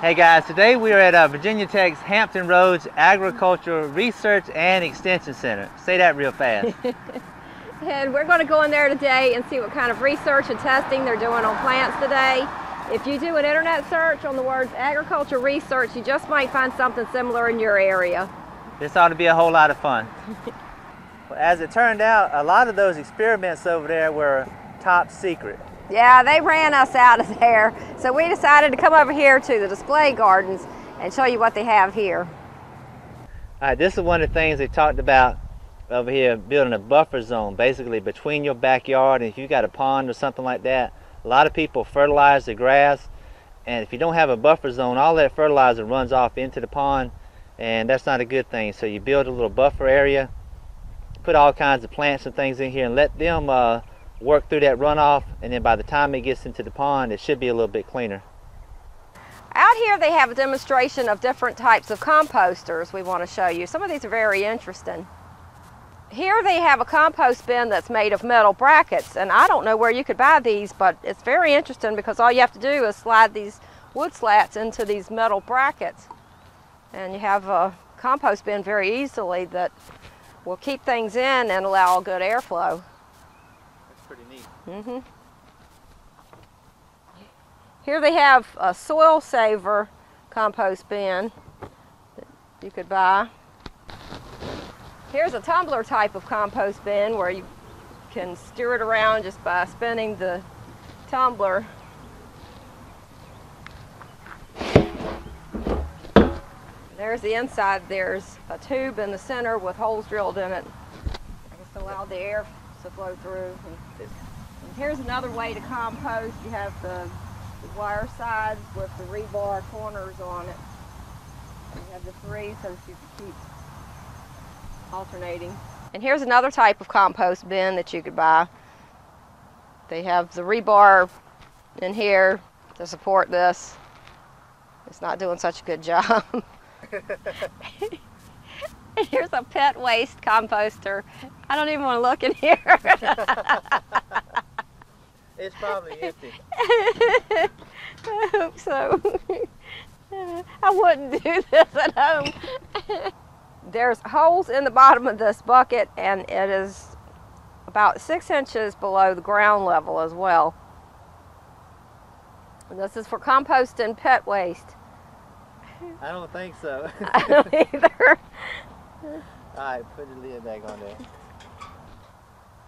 Hey guys, today we are at Virginia Tech's Hampton Roads Agricultural Research and Extension Center. Say that real fast. And we're going to go in there today and see what kind of research and testing they're doing on plants today. If you do an internet search on the words agriculture research, you just might find something similar in your area. This ought to be a whole lot of fun. Well, as it turned out, a lot of those experiments over there were top secret. Yeah, they ran us out of there. So we decided to come over here to the display gardens and show you what they have here. All right, this is one of the things they talked about over here, building a buffer zone, basically between your backyard, and if you got a pond or something like that. A lot of people fertilize the grass, and if you don't have a buffer zone, all that fertilizer runs off into the pond, and that's not a good thing. So you build a little buffer area, put all kinds of plants and things in here, and let them work through that runoff, and then by the time it gets into the pond, it should be a little bit cleaner. Out here they have a demonstration of different types of composters we want to show you. Some of these are very interesting. Here they have a compost bin that's made of metal brackets, and I don't know where you could buy these, but it's very interesting because all you have to do is slide these wood slats into these metal brackets, and you have a compost bin very easily that will keep things in and allow good airflow. Pretty neat. Mm-hmm. Here they have a soil saver compost bin that you could buy. Here's a tumbler type of compost bin where you can steer it around just by spinning the tumbler. There's the inside. There's a tube in the center with holes drilled in it, I guess to allow the air to flow through. And here's another way to compost. You have the wire sides with the rebar corners on it. And you have the three so that you can keep alternating. And here's another type of compost bin that you could buy. They have the rebar in here to support this. It's not doing such a good job. Here's a pet waste composter. I don't even want to look in here. It's probably empty. I hope so. I wouldn't do this at home. There's holes in the bottom of this bucket, and it is about 6 inches below the ground level as well. And this is for composting pet waste. I don't think so. I don't either. Alright, put the lid back on there.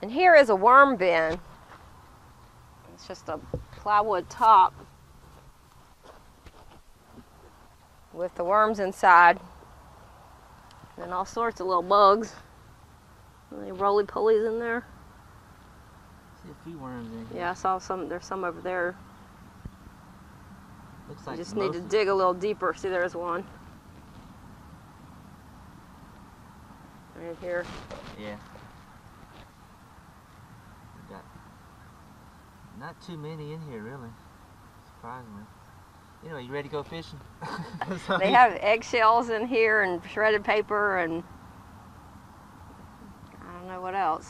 And here is a worm bin. It's just a plywood top with the worms inside and all sorts of little bugs. Any roly-polies in there? See a few worms in here. Yeah, I saw some. There's some over there. Looks like you just need to dig a little deeper. See, there's one. Right here. Yeah. Got not too many in here, really. Surprisingly. Anyway, you ready to go fishing? They have eggshells in here and shredded paper and I don't know what else.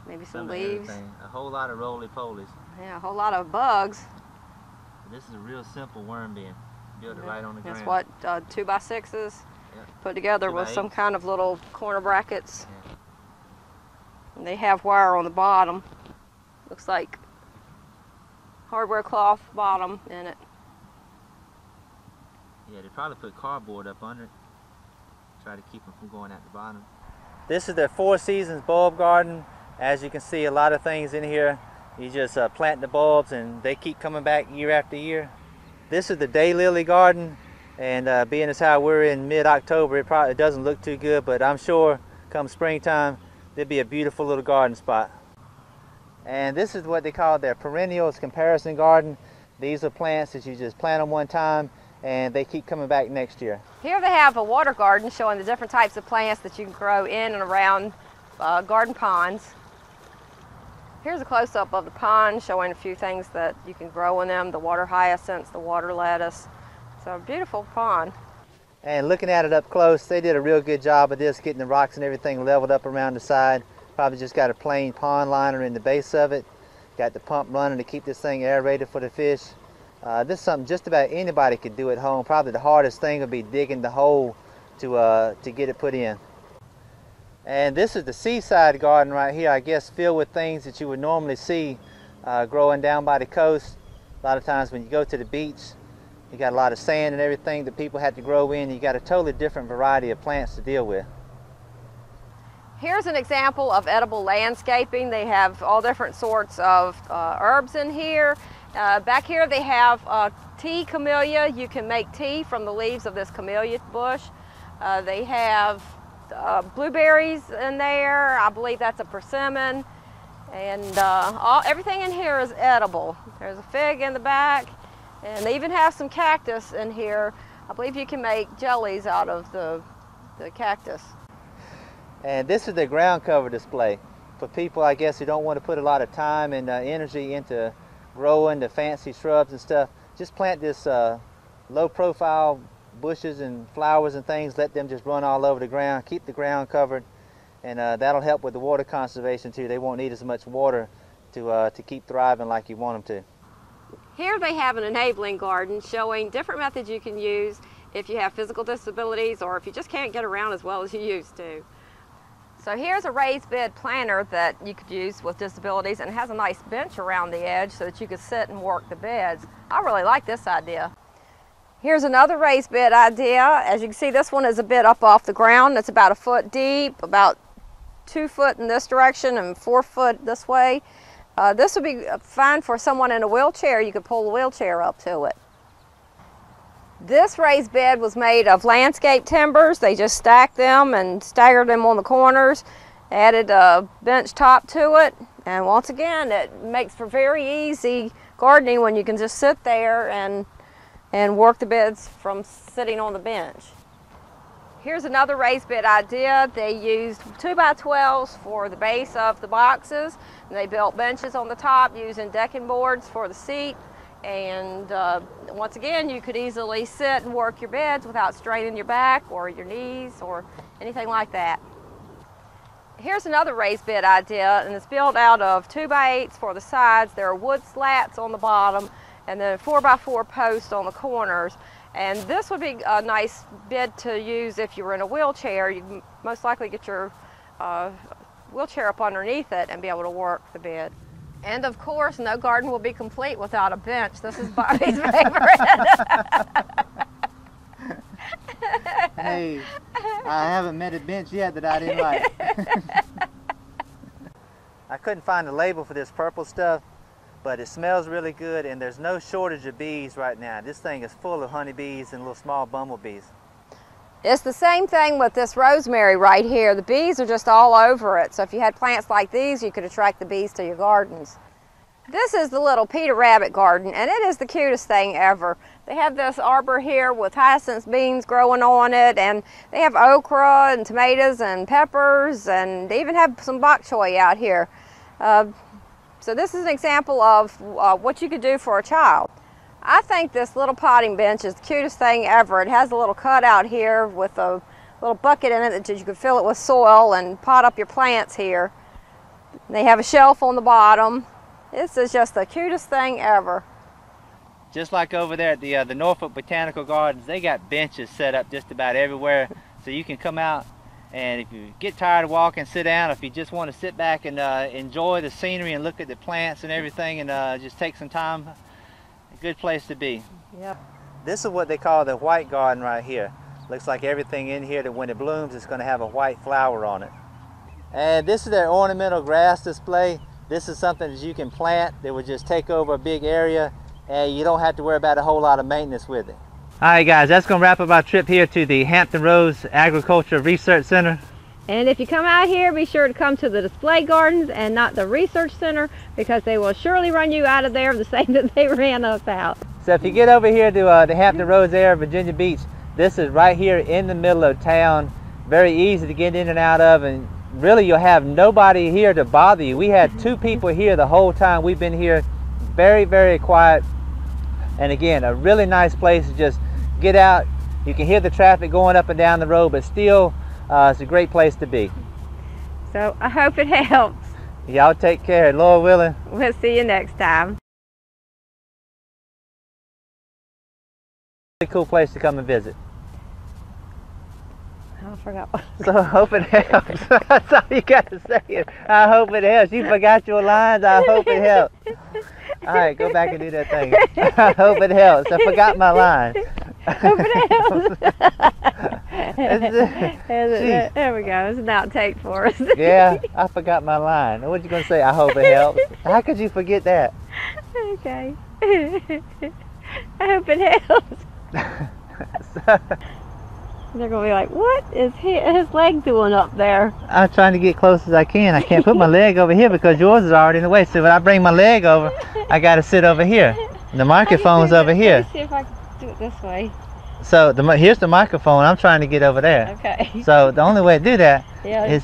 Maybe some leaves. A whole lot of roly-polies. Yeah, a whole lot of bugs. This is a real simple worm bin. Build it right on the ground. That's what 2x6s Yep. put together with some 2x8s. kind of little corner brackets. Yeah. And they have wire on the bottom. Looks like hardware cloth bottom in it. Yeah, they probably put cardboard up under it. Try to keep them from going at the bottom. This is their 4 seasons bulb garden. As you can see, a lot of things in here. You just plant the bulbs and they keep coming back year after year. This is the daylily garden, and being as how we're in mid-October, it probably doesn't look too good, but I'm sure come springtime there'll be a beautiful little garden spot. And this is what they call their perennials comparison garden. These are plants that you just plant them one time and they keep coming back next year. Here they have a water garden showing the different types of plants that you can grow in and around garden ponds. Here's a close-up of the pond showing a few things that you can grow in them, the water hyacinths, the water lettuce. So a beautiful pond. And looking at it up close, they did a real good job of this, getting the rocks and everything leveled up around the side. Probably just got a plain pond liner in the base of it. Got the pump running to keep this thing aerated for the fish. This is something just about anybody could do at home. Probably the hardest thing would be digging the hole to get it put in. And this is the seaside garden right here, I guess filled with things that you would normally see growing down by the coast. A lot of times when you go to the beach, you got a lot of sand and everything that people had to grow in. You got a totally different variety of plants to deal with. Here's an example of edible landscaping. They have all different sorts of herbs in here. Back here they have tea camellia. You can make tea from the leaves of this camellia bush. They have blueberries in there. I believe that's a persimmon. And everything in here is edible. There's a fig in the back, and they even have some cactus in here. I believe you can make jellies out of the cactus. And this is the ground cover display for people, I guess, who don't want to put a lot of time and energy into growing the fancy shrubs and stuff. Just plant this low profile bushes and flowers and things, let them just run all over the ground, keep the ground covered. And that'll help with the water conservation too. They won't need as much water to keep thriving like you want them to. Here they have an enabling garden showing different methods you can use if you have physical disabilities or if you just can't get around as well as you used to. So here's a raised bed planter that you could use with disabilities, and it has a nice bench around the edge so that you could sit and work the beds. I really like this idea. Here's another raised bed idea. As you can see, this one is a bit up off the ground. It's about 1 foot deep, about 2 foot in this direction and 4 foot this way. This would be fine for someone in a wheelchair. You could pull the wheelchair up to it. This raised bed was made of landscape timbers. They just stacked them and staggered them on the corners, added a bench top to it, and once again it makes for very easy gardening when you can just sit there and work the beds from sitting on the bench. Here's another raised bed idea. They used 2x12s for the base of the boxes, and they built benches on the top using decking boards for the seat. And once again, you could easily sit and work your beds without straining your back or your knees or anything like that. Here's another raised bed idea, and it's built out of 2x8s for the sides. There are wood slats on the bottom and then 4x4 posts on the corners. And this would be a nice bed to use if you were in a wheelchair. You'd most likely get your wheelchair up underneath it and be able to work the bed. And of course, no garden will be complete without a bench. This is Bobby's favorite. Hey, I haven't met a bench yet that I didn't like. I couldn't find a label for this purple stuff, but it smells really good, and there's no shortage of bees right now. This thing is full of honeybees and little small bumblebees. It's the same thing with this rosemary right here. The bees are just all over it. So if you had plants like these, you could attract the bees to your gardens. This is the little Peter Rabbit garden, and it is the cutest thing ever. They have this arbor here with hyacinth beans growing on it, and they have okra and tomatoes and peppers, and they even have some bok choy out here. So this is an example of what you could do for a child. I think this little potting bench is the cutest thing ever. It has a little cutout here with a little bucket in it that you can fill it with soil and pot up your plants here. They have a shelf on the bottom. This is just the cutest thing ever. Just like over there at the Norfolk Botanical Gardens, they got benches set up just about everywhere, so you can come out and if you get tired of walking, sit down. If you just want to sit back and enjoy the scenery and look at the plants and everything and just take some time, a good place to be. Yep. This is what they call the white garden right here. Looks like everything in here that when it blooms it's going to have a white flower on it. And this is their ornamental grass display. This is something that you can plant that would just take over a big area, and you don't have to worry about a whole lot of maintenance with it. Alright guys, that's going to wrap up our trip here to the Hampton Roads Agriculture Research Center. And if you come out here, be sure to come to the display gardens and not the research center, because they will surely run you out of there the same that they ran us out. So if you get over here to the Hampton Roads area, Virginia Beach, this is right here in the middle of town. Very easy to get in and out of, and really you'll have nobody here to bother you. We had 2 people here the whole time we've been here. Very, very quiet. And again, a really nice place to just get out. You can hear the traffic going up and down the road, but still it's a great place to be. So I hope it helps. Y'all take care. Lord willing. We'll see you next time. a cool place to come and visit. I forgot what. So I hope it helps. That's all you got to say. I hope it helps. You forgot your lines. I hope it helps. All right, go back and do that thing. I hope it helps. I forgot my line. I hope it helps. There we go. It's an outtake for us. Yeah, I forgot my line. What you gonna say? I hope it helps. How could you forget that? Okay. I hope it helps. They're gonna be like, what is his leg doing up there? I'm trying to get close as I can. I can't put my leg over here because yours is already in the way. So when I bring my leg over, I gotta sit over here. The microphone's over here. Let me see if I can do it this way. So here's the microphone. I'm trying to get over there. Okay. So the only way to do that is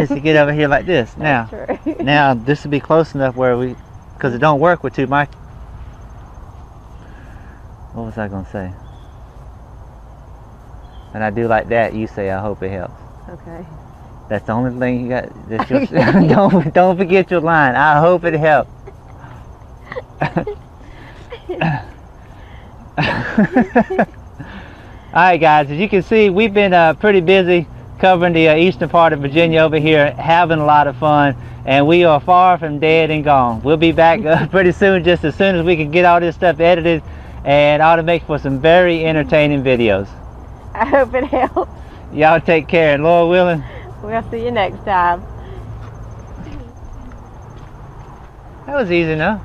to get over here like this. Now, true. Now this will be close enough where because it don't work with two mic. What was I gonna say? And I do like that. You say, I hope it helps. Okay. That's the only thing you got. That's your, don't forget your line. I hope it helps. Alright guys, as you can see, we've been pretty busy covering the eastern part of Virginia over here, having a lot of fun, and we are far from dead and gone. We'll be back pretty soon, just as soon as we can get all this stuff edited and ought to make for some very entertaining videos. I hope it helps. Y'all take care, and Lord willing, we'll see you next time. that was easy enough.